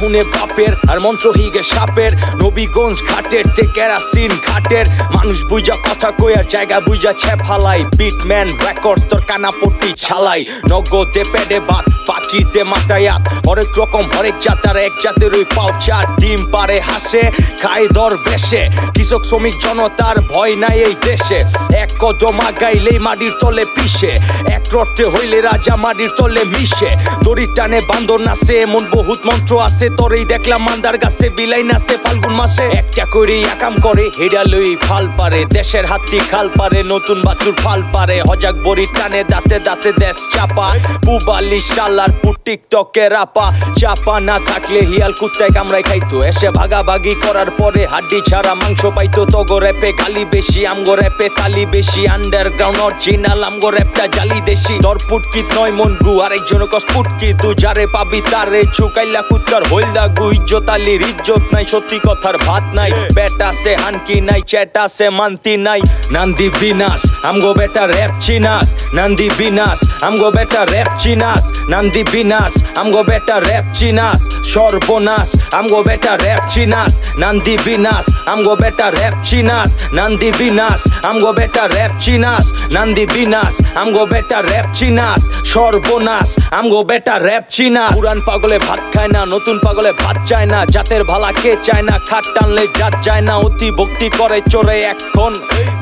বাহুনে বাপের আর মন্ত্র হিগে সাপের নবীগঞ্জ ঘাটের তে কেরাসিন ঘাটের মানুষ বুঝা কথা কইয়ার জায়গা বুঝা ছেফালাই বিটম্যান রেকর্ডস তোর কানাপট্টি ছালাই নগদে পেডে বাদ পাকিতে মাথায়াত হরেক রকম হরেক জাতার এক জাতের ওই পাউচা ডিম পারে হাসে খাই দর বেশে কৃষক শ্রমিক জনতার ভয় নাই এই দেশে এক কদম আগাইলেই মাটির তলে পিষে এক রটে হইলে রাজা মাটির তলে মিশে দড়ির টানে বান্দর নাচে এমন বহুত মন্ত্র আছে তোরেই দেখলাম মান্দার গাছে বিলাই নাচে ফাল্গুন মাসে একটা করে একাম করে হেডা লই ফাল পারে দেশের হাতি খাল পারে নতুন বাসুর ফাল পারে হজাক বড়ির টানে দাঁতে দাঁতে দেশ চাপা পুবালি শালার পু টিকটকে রাপা চাপা না থাকলে হিয়াল কুত্তায় কামড়াই খাইতো এসে ভাগাভাগি করার পরে হাড্ডি ছাড়া মাংস পাইতো তগো র্যাপে গালি বেশি আমগো র্যাপে তালি বেশি আন্ডারগ্রাউন্ড অরিজিনাল আমগো র্যাপটা জালি দেশি তোর পুটকিত নয় মন গু আরেকজন কস পুটকি তুই যারে পাবি তারে চুকাইলা কুত্তার হইলা গু ইজ্জত আলির ইজ্জত নাই সত্যি কথার ভাত নাই বেটা সে হানকি নাই চেটা সে মানতি নাই নান্দি বিনাশ আমগো বেটা র্যাপ চিনাস নান্দি বিনাশ আমগো বেটা র্যাপ চিনাস নান্দি বিনাশ আমগো বেটা র্যাপ চিনাস সর্বনাশ আমগো বেটা র্যাপ চিনাস নান্দি বিনাশ আমগো বেটা র্যাপ চিনাস নান্দি বিনাশ আমগো বেটা র্যাপ চিনাস নান্দি বিনাশ আমগো বেটা র্যাপ চিনাস সর্বনাশ আমগো বেটা র্যাপ চিনাস পুরান পাগলে ভাত খায় না নতুন পাগলে ভাত চায় না জাতের ভালা কে চায় না খাট টানলে জাত যায় না অতি ভক্তি করে চোরে এখন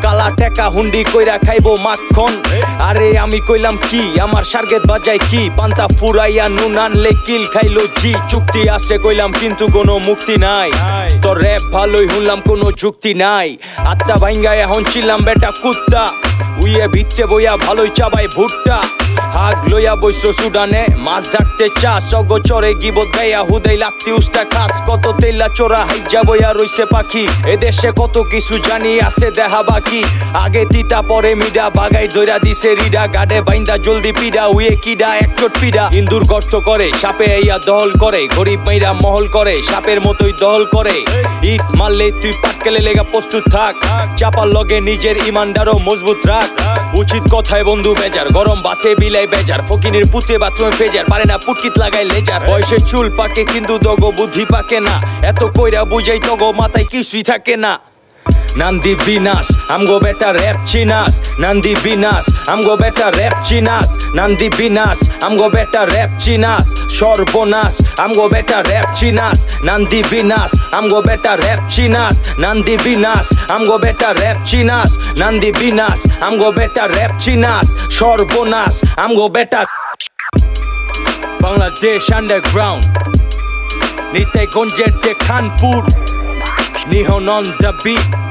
কালা টেকা হুন্ডি কইরা খাইবো মাখন আরে আমি কইলাম কি আমার সার্গেত বাজায় কি পান্তা ফুরাইয়া নুন আনলে কিল খাইলো জি চুক্তি আছে কইলাম কিন্তু কোনো মুক্তি নাই তোর র্যাপ ভালোই শুনলাম কোনো যুক্তি নাই আত্মা ভাঙ্গা এখন ছিলাম বেটা কুত্তা উইয়ে ভিতরে বইয়া ভালোই চাবাই ভুট্টা হাগ লইয়া বইছো সুডানে মাছ ঝাড়তে চাষ অগোচরে গিবত গাইয়া হুদাই লাত্তি উস্তা খাস কত তেলা চোরা হাইজা বইয়া রইছে পাখি এদেশে কত কিছু জানি আছে দেখা বাকি আগে তিতা পরে মিডা বাগাই দইরা দিছে রিডা গাডে বাইন্দা জলদি পিডা উইয়ে কিডা একচোট পিডা ইন্দুর গর্ত করে সাপে আইয়া দহল করে গরিব মাইরা মহল করে সাপের মতোই দহল করে ইট মারলে তুই পাটকেলে লেগা প্রস্তুত থাক চাপার লগে নিজের ইমানদারও মজবুত রাখ উচিত কথায় বন্ধু বেজার গরম বাতে বিলাই বেজার ফকিনের পুতে বাথরুমে ফেজার পারে না পুটকিত লাগাই লেজার বয়সে চুল পাকে কিন্তু তগো বুদ্ধি পাকে না এত কইরা বুঝাই তগো মাথায় কিছুই থাকে না নান্দি বিনাশ আমগো বেটা র্যাপ চিনাস নান্দি বিনাশ আমগো বেটা র্যাপ চিনাস নান্দি বিনাশ আমগো বেটা র্যাপ চিনাস সর্বনাশ আমগো বেটা র্যাপ চিনাস নান্দি বিনাশ আমগো বেটা র্যাপ চিনাস নান্দি বিনাশ আমগো বেটা র্যাপ চিনাস নান্দি বিনাশ আমগো বেটা র্যাপ চিনাস সর্বনাশ আমগো বেটা বাংলাদেশ আন্ডারগ্রাউন্ড নিতাইগঞ্জের খানপুর নিহন অন দ্য বিট